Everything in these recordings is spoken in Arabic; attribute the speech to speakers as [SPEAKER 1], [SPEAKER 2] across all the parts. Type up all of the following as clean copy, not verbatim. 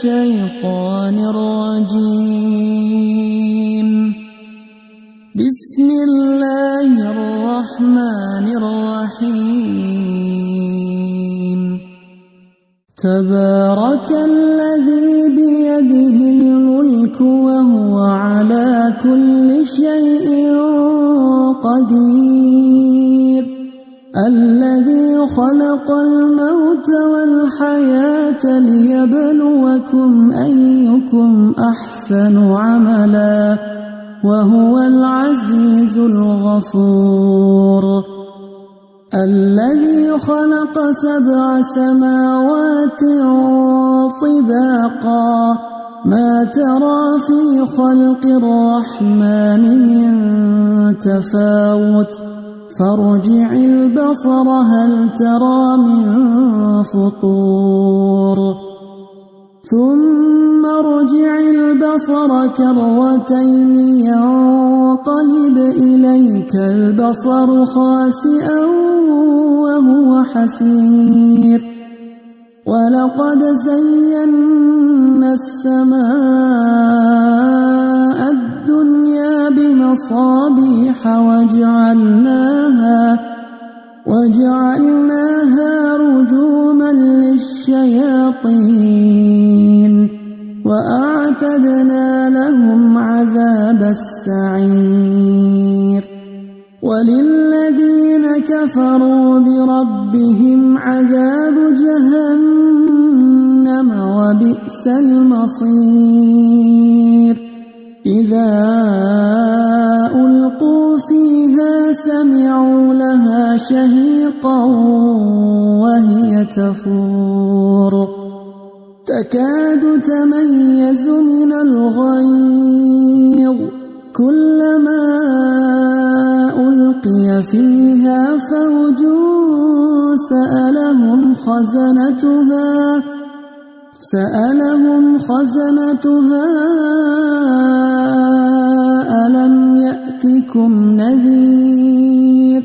[SPEAKER 1] الشيطان الرجيم. بسم الله الرحمن الرحيم. تبارك الذي بيده الملك وهو على كل شيء قدير. الذي خلق الموت والحياة ليبلوكم أيكم أحسن عملا وهو العزيز الغفور. الذي خلق 7 سماوات طباقا ما ترى في خلق الرحمن من تفاوت فارجع البصر هل ترى من فطور ثم ارجع البصر كرتين ينقلب إليك البصر خاسئا وهو حسير. ولقد زينا السماء الدنيا بمصابيح وجعلناها رجوما للشياطين وأعتدنا لهم عذاب السعير. وللذين كفروا بربهم عذاب جهنم وبئس المصير. إذا ألقوا فيها سمعوا لها شهيقا وهي تفور تكاد تميز من الغيظ كلما ألقي فيها فوج سألهم خزنتها ألم يأتكم نذير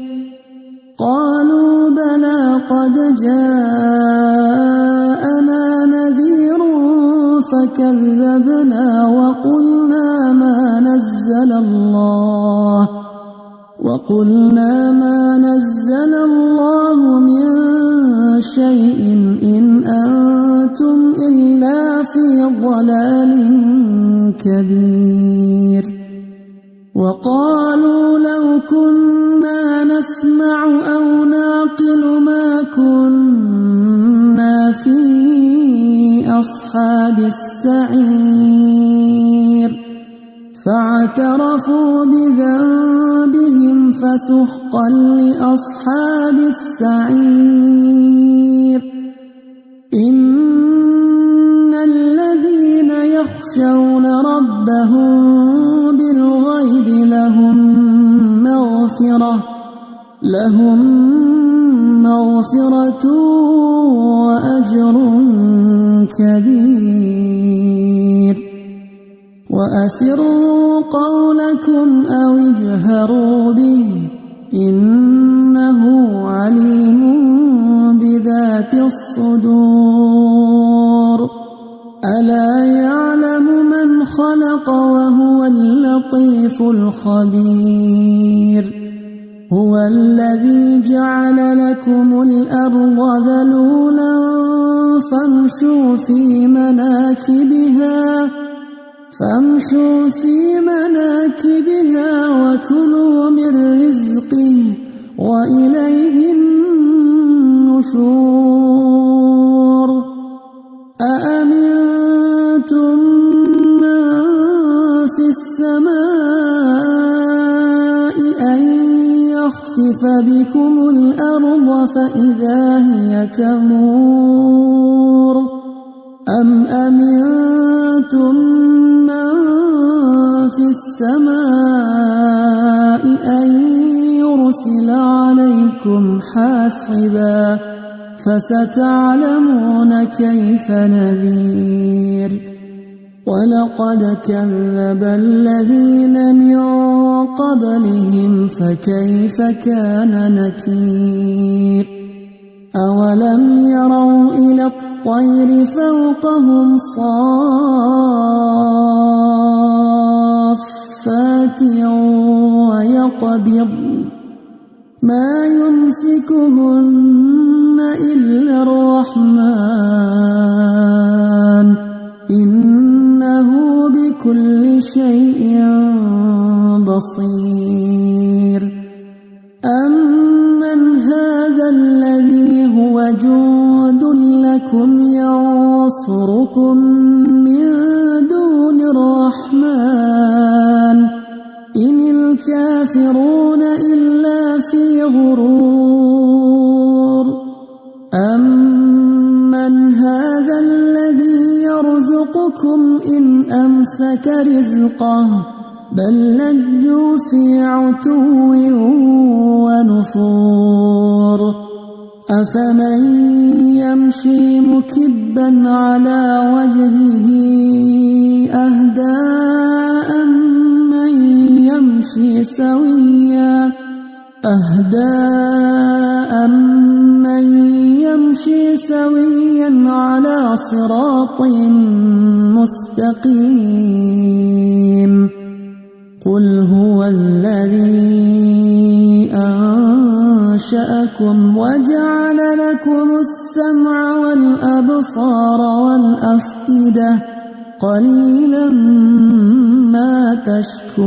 [SPEAKER 1] قالوا بلى قد جاءنا نذير فكذبنا وقلنا ما نزل الله من شيء إن أنتم إلا في ضلال كبير. وقالوا لو كنا نسمع أو نعقل ما كنا في أصحاب السعير فاعترفوا بذنبهم فسحقا لأصحاب السعير. إن الذين يخشون ربهم بالغيب لهم مغفرة وأجر كبير. وأسروا قولكم أو اجهروا به إنه عليم بذات الصدور. ألا يعلم من خلق وهو اللطيف الخبير. هو الذي جعل لكم الأرض ذلولا فامشوا في مناكبها وكلوا من رزقه وإليه النشور. أأمنتم من في السماء أن يخسف بكم الأرض فإذا هي تمور أم أمنتم من في السماء أن يرسل عليكم حاصبا فستعلمون كيف نذير. ولقد كذب الذين من قبلهم فكيف كان نكير. أولم يروا إلى الطير فوقهم صافات ويقبض ما يمسكهن إلا الرحمن إنه بكل شيء بصير أمن هذا الذي هو جند لكم ينصركم من دون الرحمن إن الكافرون إلا في غرور أمن هذا الذي يرزقكم إن أمسك رزقه بل لجوا في عتو ونفور أفمن يمشي مكبا على وجهه أهدى أمن يمشي سويا على صراط مستقيم قل هو الذي أنشأكم وجعل لكم السمع والأبصار والأفئدة قليلا ما تشكرون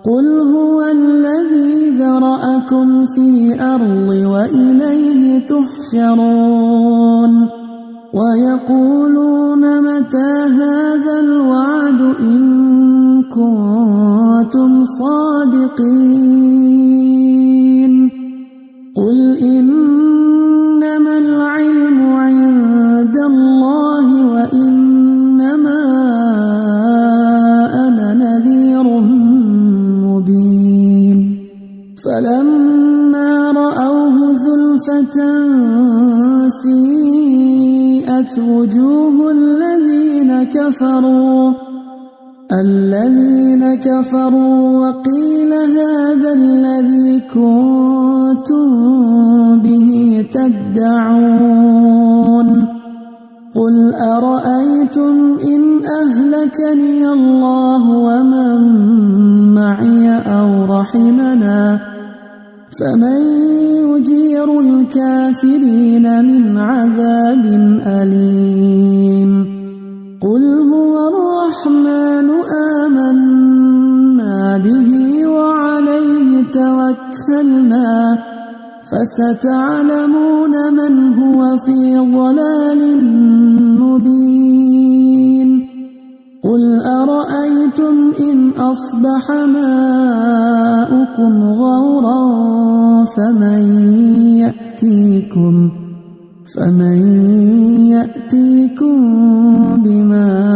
[SPEAKER 1] قل هو الذي ذرأكم في الأرض وإليه تحشرون ويقولون متى هذا الوعد إن كنتم صادقين قل إنما العلم عند الله وإنما أنا نذير مبين فلما رأوه زلفة سيئت وجوه الذين كفروا وقيل هذا الذي كنتم به تدعون قل أرأيتم إن أهلكني الله ومن معي أو رحمنا فمن يجير الكافرين من عذاب أليم قل هو الرحمن آمنا به وعليه توكلنا فستعلمون من هو في ضلال مبين قل أرأيتم إن أصبح ماؤكم غورا فمن يأتيكم بماء